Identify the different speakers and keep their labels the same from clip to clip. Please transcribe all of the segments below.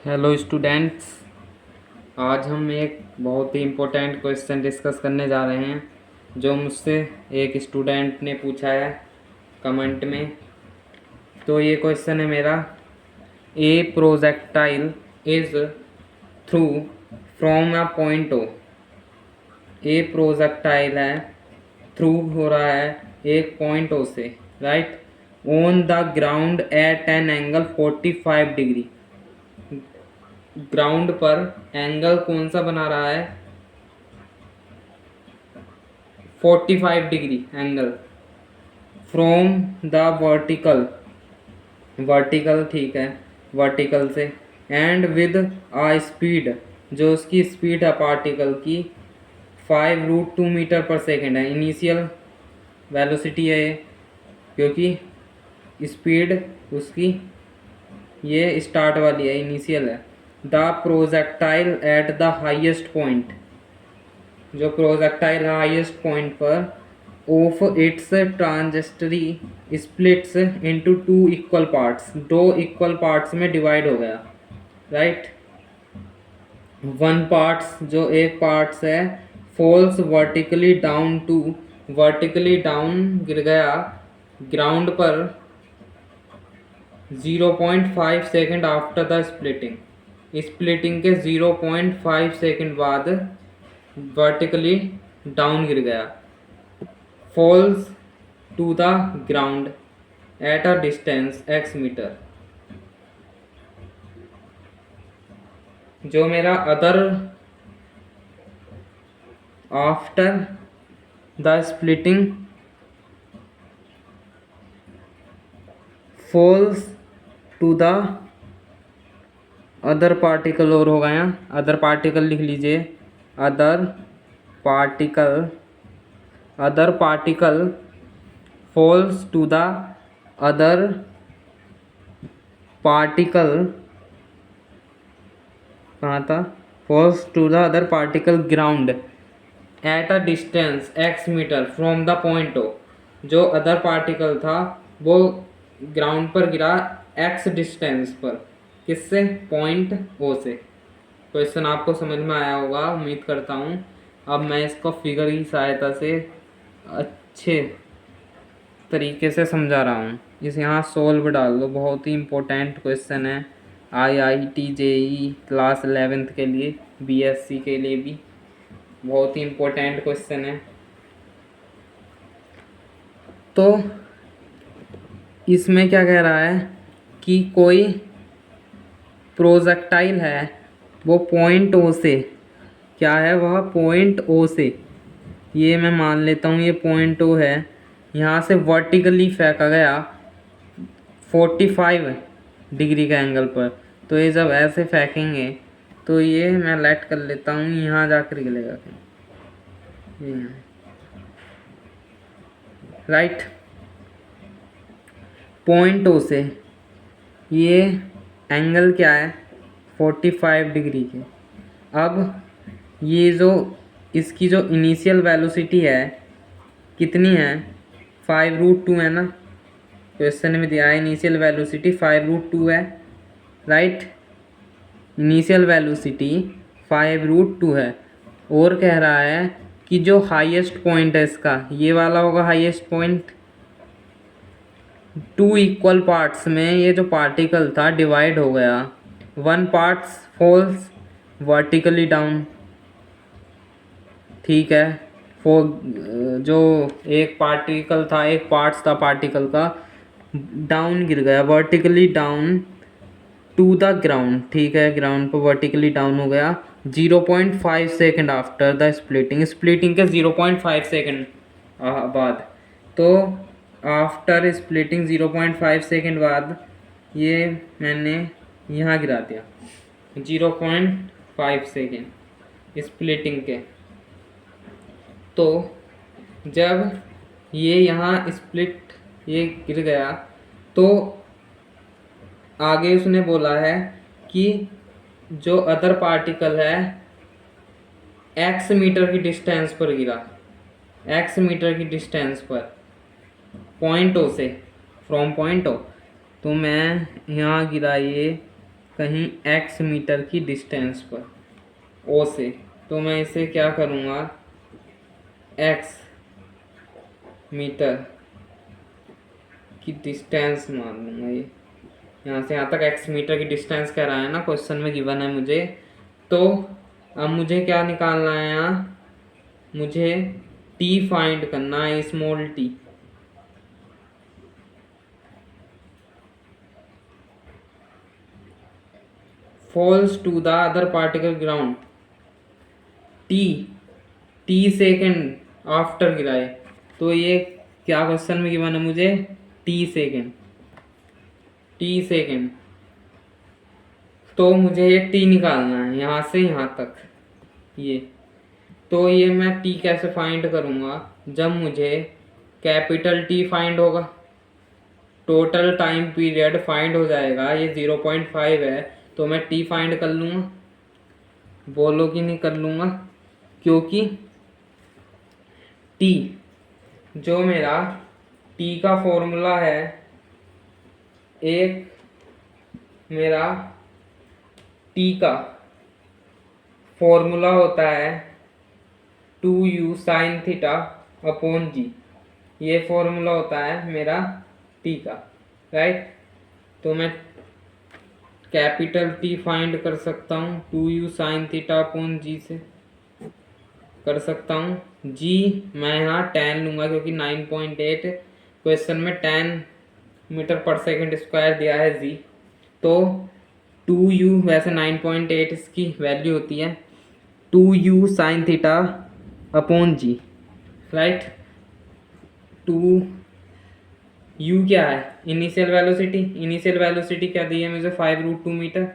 Speaker 1: Hello students. आज हम एक बहुत ही इम्पोर्टेंट क्वेश्चन डिस्कस करने जा रहे हैं जो मुझसे एक स्टूडेंट ने पूछा है कमेंट में। तो ये क्वेश्चन है मेरा, a projectile is through from a point O. A projectile है, थ्रू हो रहा है एक पॉइंट ओ से, right, on the ground at an angle 45 degree. Ground पर एंगल कौन सा बना रहा है? 45 degree angle from the vertical, vertical ठीक है, वर्टिकल से, एंड विद आ स्पीड, जो उसकी स्पीड है पार्टिकल की 5√2 मीटर पर सेकेंड है। इनिशियल वेलोसिटी है ये, क्योंकि स्पीड उसकी ये स्टार्ट वाली है, इनिशियल है। The projectile at the highest point, जो प्रोजेक्टाइल हाईएस्ट पॉइंट पर of its trajectory splits into 2 equal parts, 2 equal parts में डिवाइड हो गया, राइट। वन पार्ट्स, जो एक पार्ट्स है, falls vertically down to, vertically down गिर गया ग्राउंड पर 0.5 second after the splitting, splitting के 0.5 सेकेंड बाद वर्टिकली डाउन गिर गया। Falls to the ground at a distance x metre. जो मेरा other after the splitting falls to the other particle, और हो गया अदर पार्टिकल, लिख लीजिए other particle, other particle falls to the other particle, कहाँ था, falls to the other particle ground at a distance x metre from the point O. जो other particle था वो ग्राउंड पर गिरा x डिस्टेंस पर, किससे? पॉइंट ओ से। क्वेश्चन आपको समझ में आया होगा, उम्मीद करता हूँ। अब मैं इसको फिगर की सहायता से अच्छे तरीके से समझा रहा हूँ। इस यहाँ सोल्व डाल दो, बहुत ही इम्पोर्टेंट क्वेश्चन है IIT JEE क्लास 11th के लिए, BSc के लिए भी बहुत ही इम्पोर्टेंट क्वेश्चन है। तो इसमें क्या कह रहा है कि कोई प्रोजेक्टाइल है, वो पॉइंट ओ से, क्या है वह, पॉइंट ओ से, ये मैं मान लेता हूँ ये पॉइंट ओ है, यहाँ से वर्टिकली फेंका गया 45 डिग्री का एंगल पर। तो ये जब ऐसे फेंकेंगे तो ये मैं लेट कर लेता हूँ, यहाँ जाकर गिरेगा कहीं, राइट। पॉइंट ओ से ये एंगल क्या है, 45 डिग्री के। अब ये जो इसकी जो इनिशियल वेलोसिटी है कितनी है, 5√2 है ना, क्वेश्चन में दिया है इनिशियल वेलोसिटी 5√2 है, राइट। इनिशियल वेलोसिटी 5√2 है, और कह रहा है कि जो हाईएस्ट पॉइंट है इसका, ये वाला होगा हाईएस्ट पॉइंट। 2 इक्वल पार्ट्स में ये जो पार्टिकल था डिवाइड हो गया, one parts falls vertically down, ठीक है। जो एक पार्टिकल था, एक पार्ट्स था पार्टिकल का, डाउन गिर गया vertically down to the ground, ठीक है, ग्राउंड पर वर्टिकली डाउन हो गया 0.5 second after the splitting, splitting के 0.5 सेकेंड बाद। तो आफ्टर स्प्लिटिंग 0.5 सेकेंड बाद ये मैंने यहाँ गिरा दिया 0.5 सेकेंड स्प्लिटिंग के। तो जब ये यहाँ स्प्लिट ये गिर गया तो आगे उसने बोला है कि जो अदर पार्टिकल है x मीटर की डिस्टेंस पर गिरा, x मीटर की डिस्टेंस पर पॉइंट ओ से, फ्रॉम पॉइंट ओ। तो मैं यहाँ गिरा ये कहीं x मीटर की डिस्टेंस पर O से, तो मैं इसे क्या करूँगा, x मीटर की डिस्टेंस मान लूँगा। ये यहाँ से यहाँ तक x मीटर की डिस्टेंस कह रहा है ना, क्वेश्चन में गिवन है मुझे। तो अब मुझे क्या निकालना है, यहाँ मुझे t फाइंड करना है, small t। Falls to the other particle ground, T second after गिराए। तो ये क्या क्वेश्चन में गिवन है मुझे, टी सेकेंड। तो मुझे ये टी निकालना है यहाँ से यहाँ तक ये। तो ये मैं टी कैसे फाइंड करूँगा, जब मुझे कैपिटल टी फाइंड होगा, टोटल टाइम पीरियड फाइंड हो जाएगा, ये 0.5 है, तो मैं टी फाइंड कर लूँगा। बोलो कि नहीं कर लूँगा, क्योंकि टी जो मेरा टी का फॉर्मूला है, एक मेरा टी का फॉर्मूला होता है 2u साइन थीटा अपॉन जी। ये फॉर्मूला होता है मेरा टी का, राइट। तो मैं कैपिटल टी फाइंड कर सकता हूँ 2u साइन थीटा अपॉन जी से कर सकता हूँ। जी मैं यहाँ 10 लूँगा, क्योंकि 9.8 क्वेश्चन में 10 मीटर पर सेकंड स्क्वायर दिया है जी। तो 2u, वैसे 9.8 इसकी वैल्यू होती है, 2u साइन थीटा अपॉन जी, राइट। 2u क्या है, इनिशियल वेलोसिटी क्या दी है मुझे, 5√2 मीटर।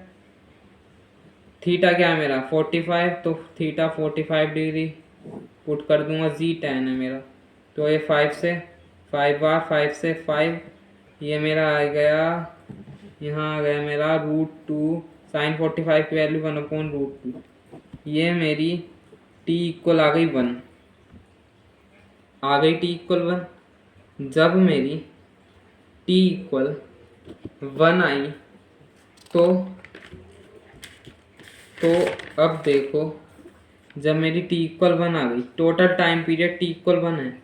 Speaker 1: थीटा क्या है मेरा 45, तो थीटा 45 डिग्री पुट कर दूंगा। जी 10 है मेरा, तो ये 5 से 5 बार 5 से 5, ये मेरा आ गया, यहाँ आ गया मेरा √2 साइन 45 की वैल्यू 1/√2। ये मेरी t इक्वल आ गई 1, t इक्वल 1। जब मेरी t इक्वल 1 आई, तो अब देखो, जब मेरी t इक्वल 1 आ गई, total time period t equal 1 है।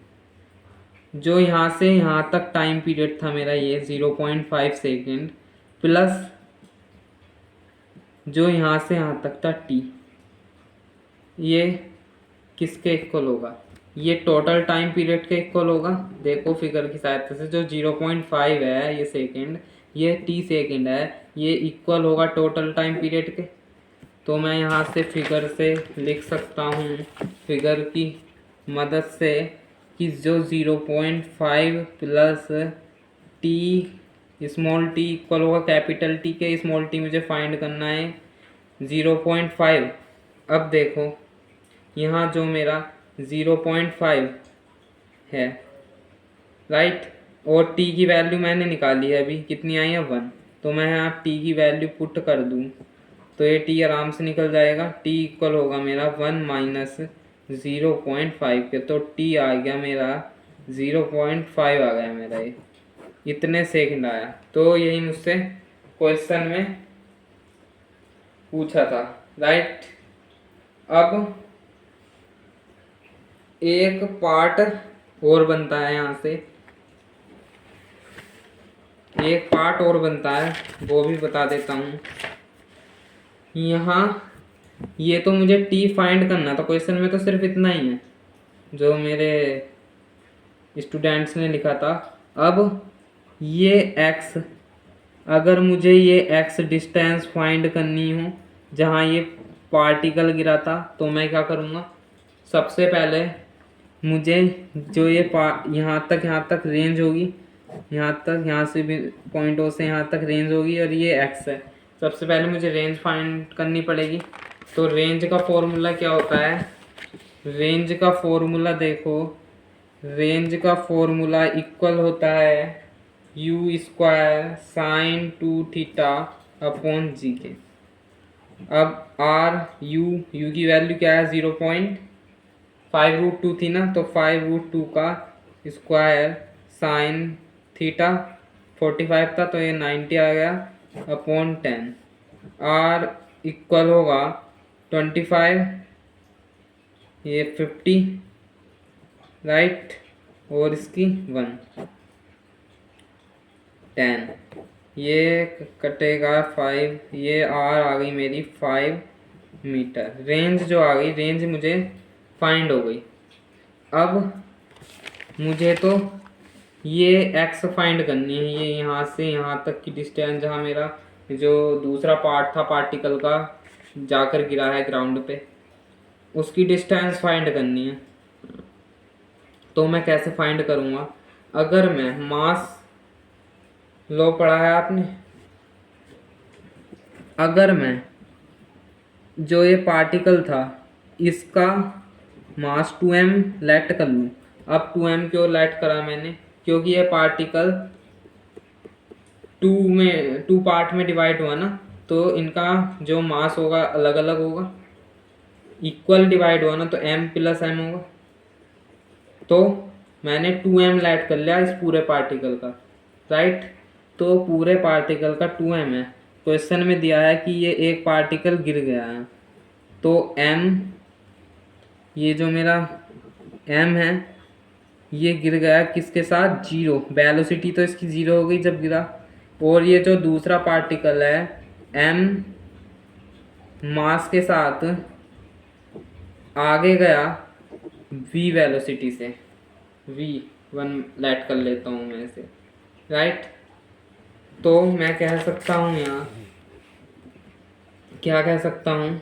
Speaker 1: जो यहाँ से यहाँ तक टाइम पीरियड था मेरा ये 0.5 सेकेंड, प्लस जो यहाँ से यहाँ तक था t, ये किसके इक्वल होगा, ये टोटल टाइम पीरियड के इक्वल होगा। देखो फिगर की सहायता से, जो 0.5 है ये सेकेंड, ये t सेकेंड है, ये इक्वल होगा टोटल टाइम पीरियड के। तो मैं यहाँ से फिगर से लिख सकता हूँ, फिगर की मदद से, कि जो 0.5 plus T small T equal होगा कैपिटल टी के, स्मॉल टी मुझे फाइंड करना है 0.5। अब देखो यहाँ जो मेरा 0.5 है, राइट, और t की वैल्यू मैंने निकाली है अभी, कितनी आई है 1। तो मैं यहाँ t की वैल्यू पुट कर दूँ, तो ये t आराम से निकल जाएगा। t इक्वल होगा मेरा 1 माइनस 0.5 के, तो t आ गया मेरा 0.5 आ गया मेरा, ये इतने सेकंड आया। तो यही मुझसे क्वेश्चन में पूछा था, राइट। अब एक पार्ट और बनता है, यहाँ से एक पार्ट और बनता है, वो भी बता देता हूँ। यहाँ ये तो मुझे टी फाइंड करना था, क्वेश्चन में तो सिर्फ इतना ही है जो मेरे स्टूडेंट्स ने लिखा था। अब ये x, अगर मुझे ये x डिस्टेंस फाइंड करनी हो जहाँ ये पार्टिकल गिरा था, तो मैं क्या करूँगा, सबसे पहले मुझे जो ये यहाँ तक रेंज होगी, यहाँ तक, यहाँ से भी पॉइंट ओ से यहाँ तक रेंज होगी, और ये x है। सबसे पहले मुझे रेंज फाइंड करनी पड़ेगी। तो रेंज का फॉर्मूला क्या होता है, रेंज का फॉर्मूला देखो, रेंज का फॉर्मूला इक्वल होता है u square sine 2 theta upon g के। अब u की वैल्यू क्या है 0.5√2 थी ना, तो 5√2 का स्क्वायर साइन थीटा 45 था, तो ये 90 आ गया अपॉन 10। R इक्वल होगा 25, ये 50, राइट, और इसकी 1, 10, ये कटेगा 5, ये R आ गई मेरी 5 मीटर। रेंज जो आ गई, रेंज मुझे फाइंड हो गई। अब मुझे तो ये x फाइंड करनी है, ये यहाँ से यहाँ तक की डिस्टेंस, जहाँ मेरा जो दूसरा पार्ट था पार्टिकल का जाकर गिरा है ग्राउंड पे, उसकी डिस्टेंस फाइंड करनी है। तो मैं कैसे फाइंड करूँगा? अगर मैं मास लो पढ़ा है आपने, अगर मैं जो ये पार्टिकल था इसका मास 2m लेट कर लूँ। अब 2m क्यों लेट करा मैंने? क्योंकि ये पार्टिकल 2 पार्ट में डिवाइड हुआ ना, तो इनका जो मास होगा अलग अलग होगा। इक्वल डिवाइड हुआ ना, तो m प्लस m होगा। तो मैंने 2m लेट कर लिया इस पूरे पार्टिकल का, राइट। तो पूरे पार्टिकल का 2m है। क्वेश्चन में दिया है कि ये एक पार्टिकल गिर गया है, तो m, ये जो मेरा m है, ये गिर गया किसके साथ? 0। वेलोसिटी तो इसकी 0 हो गई जब गिरा। और ये जो दूसरा पार्टिकल है m मास के साथ आगे गया v वेलोसिटी से, v1 लेट कर लेता हूँ मैं इसे, राइट। तो मैं कह सकता हूँ यहाँ, क्या कह सकता हूँ,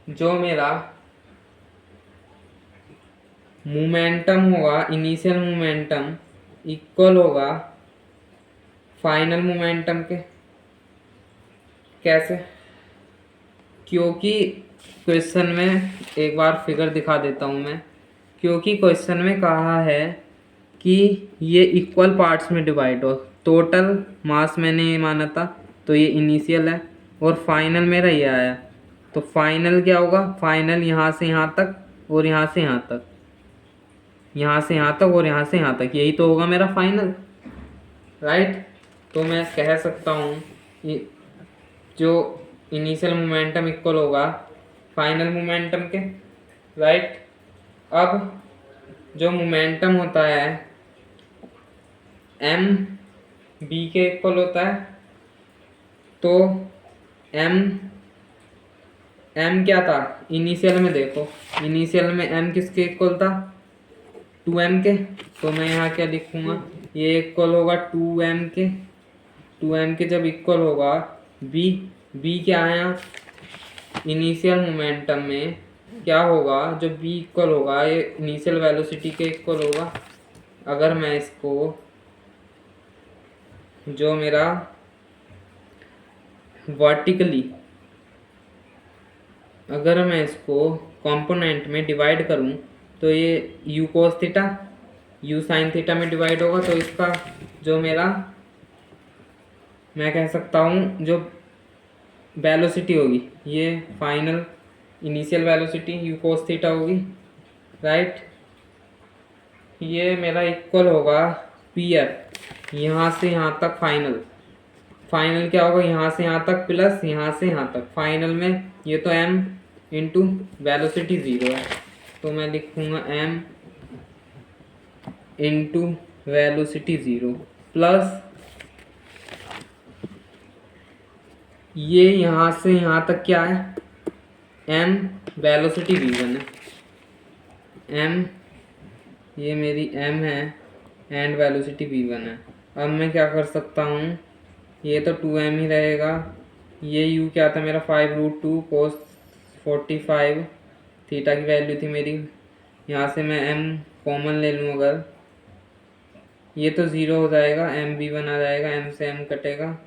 Speaker 1: जो मेरा मोमेंटम होगा, इनिशियल मोमेंटम इक्वल होगा फाइनल मोमेंटम के। कैसे? क्योंकि क्वेश्चन में, एक बार फिगर दिखा देता हूँ मैं, क्योंकि क्वेश्चन में कहा है कि ये इक्वल पार्ट्स में डिवाइड हो। टोटल मास मैंने ये माना था, तो ये इनिशियल है, और फाइनल मेरा ये आया। तो फाइनल क्या होगा? फाइनल यहाँ से यहाँ तक और यहाँ से यहाँ तक, यहाँ से यहाँ तक और यहाँ से यहाँ तक, यही तो होगा मेरा फाइनल, राइट। तो मैं कह सकता हूँ जो इनिशियल मोमेंटम इक्वल होगा फाइनल मोमेंटम के, राइट। अब जो मोमेंटम होता है m b के इक्वल होता है, तो m क्या था इनिशियल में? देखो इनिशियल में m किसके इक्वल था? 2m के। तो मैं यहाँ क्या लिखूँगा? ये इक्वल होगा 2m के। 2m के जब इक्वल होगा b क्या आया इनिशियल मोमेंटम में, क्या होगा? जो b इक्वल होगा ये इनिशियल वेलोसिटी के इक्वल होगा। अगर मैं इसको, जो मेरा वर्टिकली, अगर मैं इसको कंपोनेंट में डिवाइड करूं, तो ये u cos theta u sin theta में डिवाइड होगा। तो इसका जो मेरा, मैं कह सकता हूँ जो वेलोसिटी होगी, ये final initial velocity u cos theta होगी, राइट। ये मेरा इक्वल होगा pf, यहाँ से यहाँ तक फाइनल। फाइनल क्या होगा? यहाँ से यहाँ तक प्लस यहाँ से यहाँ तक। फाइनल में ये तो m इंटू वेलोसिटी 0 है, तो मैं लिखूँगा m इंटू वेलोसिटी 0 प्लस ये यहाँ से यहाँ तक क्या है? m वेलोसिटी v1 है, m ये मेरी m है एंड वेलोसिटी v1 है। अब मैं क्या कर सकता हूँ? ये तो 2m ही रहेगा। ये u क्या था मेरा? 5√2 cos 45 थीटा की वैल्यू थी मेरी। यहाँ से मैं m कॉमन ले लूँ अगर, ये तो 0 हो जाएगा, m v1 आ जाएगा, m से m कटेगा,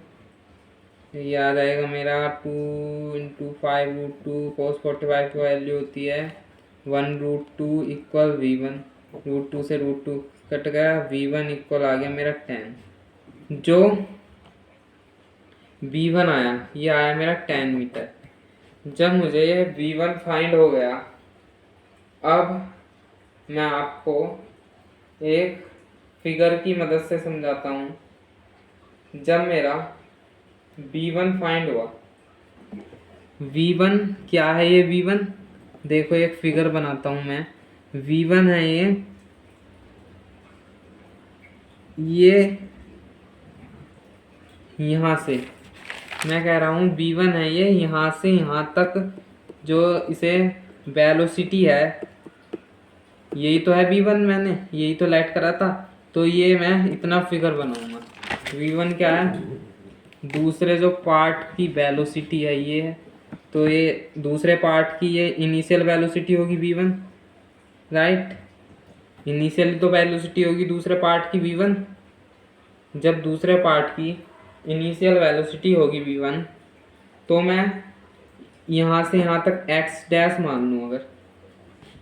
Speaker 1: ये आ जाएगा मेरा 2 इंटू 5√2 cos 45 की वैल्यू होती है 1√2 इक्वल v1। √2 से √2 कट गया, v1 इक्वल आ गया मेरा 10। जो v1 आया, ये आया मेरा 10 मीटर। जब मुझे ये v1 फाइंड हो गया, अब मैं आपको एक फिगर की मदद से समझाता हूँ। जब मेरा v1 फाइंड हुआ, V1 क्या है ये V1? देखो एक फिगर बनाता हूँ मैं। V1 है ये यहाँ से, मैं कह रहा हूँ V1 है ये यहाँ से यहाँ तक जो इसे वेलोसिटी है, यही तो है V1, मैंने यही तो लेट करा था। तो ये मैं इतना फिगर बनाऊंगा। V1 क्या है? दूसरे जो पार्ट की वेलोसिटी है ये है, तो ये दूसरे पार्ट की ये इनिशियल वेलोसिटी होगी V1, राइट। इनिशियल तो वेलोसिटी होगी दूसरे पार्ट की V1। जब दूसरे पार्ट की इनिशियल वेलोसिटी होगी V1, तो मैं यहाँ से यहाँ तक x डैश मान लूँ, अगर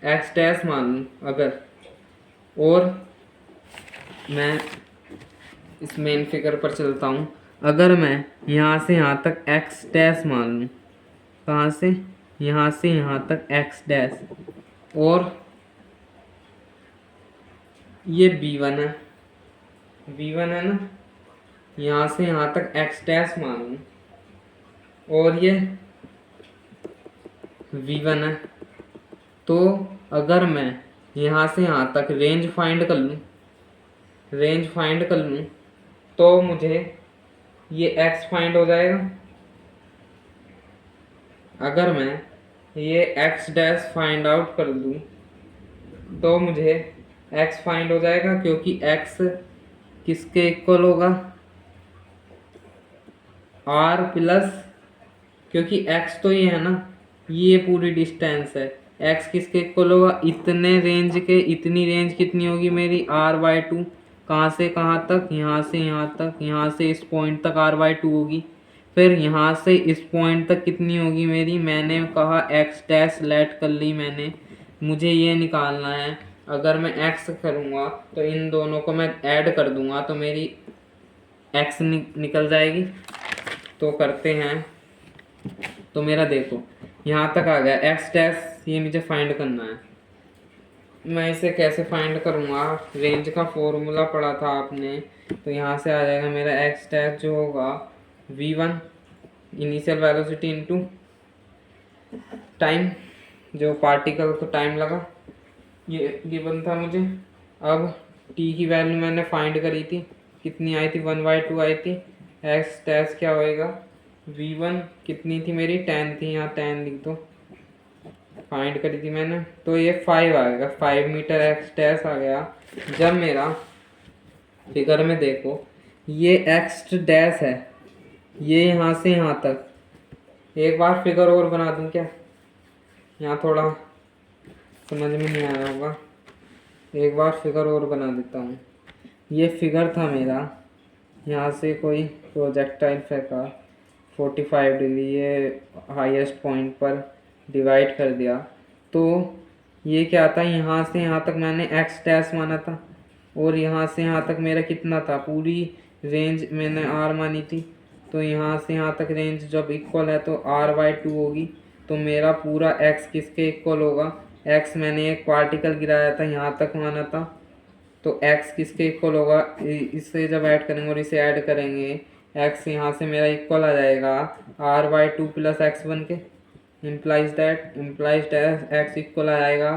Speaker 1: x डैश मान लूँ अगर, और मैं इस मेन फिगर पर चलता हूँ। अगर मैं यहाँ से यहाँ तक x डैश मान लूँ, कहाँ से यहाँ तक x डैश, और ये V1 है, V1 है ना, यहाँ से यहाँ तक x डैश मान लूँ, और ये V1 है। तो अगर मैं यहाँ से यहाँ तक रेंज फाइंड कर लूँ, तो मुझे ये x फाइंड हो जाएगा। अगर मैं ये x डैश फाइंड आउट कर दूँ, तो मुझे x फाइंड हो जाएगा, क्योंकि x किसके इक्वल होगा? r प्लस, क्योंकि x तो ये है ना, ये पूरी डिस्टेंस है, x किसके इक्वल होगा? इतने रेंज के, इतनी रेंज कितनी होगी मेरी? r/2। कहाँ से कहाँ तक? यहाँ से यहाँ तक, यहाँ से इस पॉइंट तक r/2 होगी। फिर यहाँ से इस पॉइंट तक कितनी होगी मेरी? मैंने कहा x डैश लेट कर ली मैंने, मुझे ये निकालना है। अगर मैं x करूँगा तो इन दोनों को मैं ऐड कर दूँगा, तो मेरी x निकल जाएगी। तो करते हैं, तो मेरा देखो यहाँ तक आ गया x डैश, ये मुझे फाइंड करना है। मैं इसे कैसे फाइंड करूँगा? रेंज का फॉर्मूला पढ़ा था आपने, तो यहाँ से आ जाएगा मेरा x डैश जो होगा V1 initial velocity into time, जो पार्टिकल को टाइम लगा, ये गिवन था मुझे। अब t की वैल्यू मैंने फाइंड करी थी, कितनी आई थी? 1/2 आई थी। x डैश क्या होएगा? V1 कितनी थी मेरी? 10 थी, यहाँ 10 लिख दो, फाइंड करी थी मैंने। तो ये 5 आएगा, 5 मीटर x डैश आ गया। जब मेरा फिगर में देखो ये x डैश है, ये यहाँ से यहाँ तक, एक बार फिगर और बना दूँ क्या? यहाँ थोड़ा समझ में नहीं आया होगा, एक बार फिगर और बना देता हूँ। ये फिगर था मेरा, यहाँ से कोई प्रोजेक्टाइल फेंका 45 डिग्री, ये हाईएस्ट पॉइंट पर डिवाइड कर दिया, तो ये क्या था? यहाँ से यहाँ तक मैंने x डैश माना था, और यहाँ से यहाँ तक मेरा कितना था? पूरी रेंज मैंने r मानी थी। तो यहाँ से यहाँ तक रेंज जब इक्वल है तो r/2 होगी। तो मेरा पूरा x किसके इक्वल होगा? x मैंने एक पार्टिकल गिराया था, यहाँ तक माना था, तो x किसके इक्वल होगा? इससे जब ऐड करेंगे और इसे ऐड करेंगे, x यहाँ से मेरा इक्वल आ जाएगा r/2 प्लस x बन के, इम्प्लाइज दैट x इक्वल आ जाएगा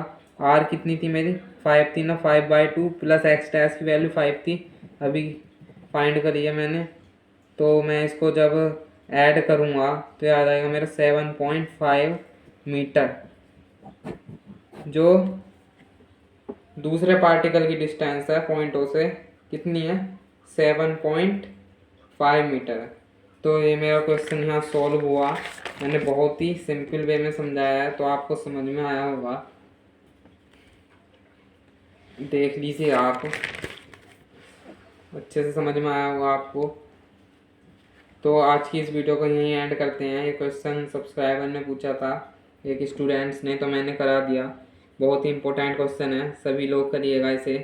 Speaker 1: r कितनी थी मेरी? 5 थी ना, 5/2 प्लस x डैश की वैल्यू 5 थी, अभी फाइंड करी है मैंने। तो मैं इसको जब ऐड करूँगा तो ये आ जाएगा मेरा 7.5 मीटर, जो दूसरे पार्टिकल की डिस्टेंस है पॉइंट ओ से, कितनी है? 7.5 मीटर है। तो ये मेरा क्वेश्चन यहाँ सॉल्व हुआ। मैंने बहुत ही सिंपल वे में समझाया है, तो आपको समझ में आया होगा, देख लीजिए आप, अच्छे से समझ में आया होगा आपको। तो आज की इस वीडियो को यहीं एंड करते हैं। ये क्वेश्चन सब्सक्राइबर ने पूछा था, एक स्टूडेंट्स ने, तो मैंने करा दिया। बहुत ही इंपॉर्टेंट क्वेश्चन है, सभी लोग करिएगा इसे।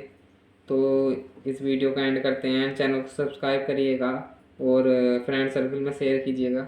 Speaker 1: तो इस वीडियो का एंड करते हैं। चैनल को सब्सक्राइब करिएगा और फ्रेंड सर्कल में शेयर कीजिएगा।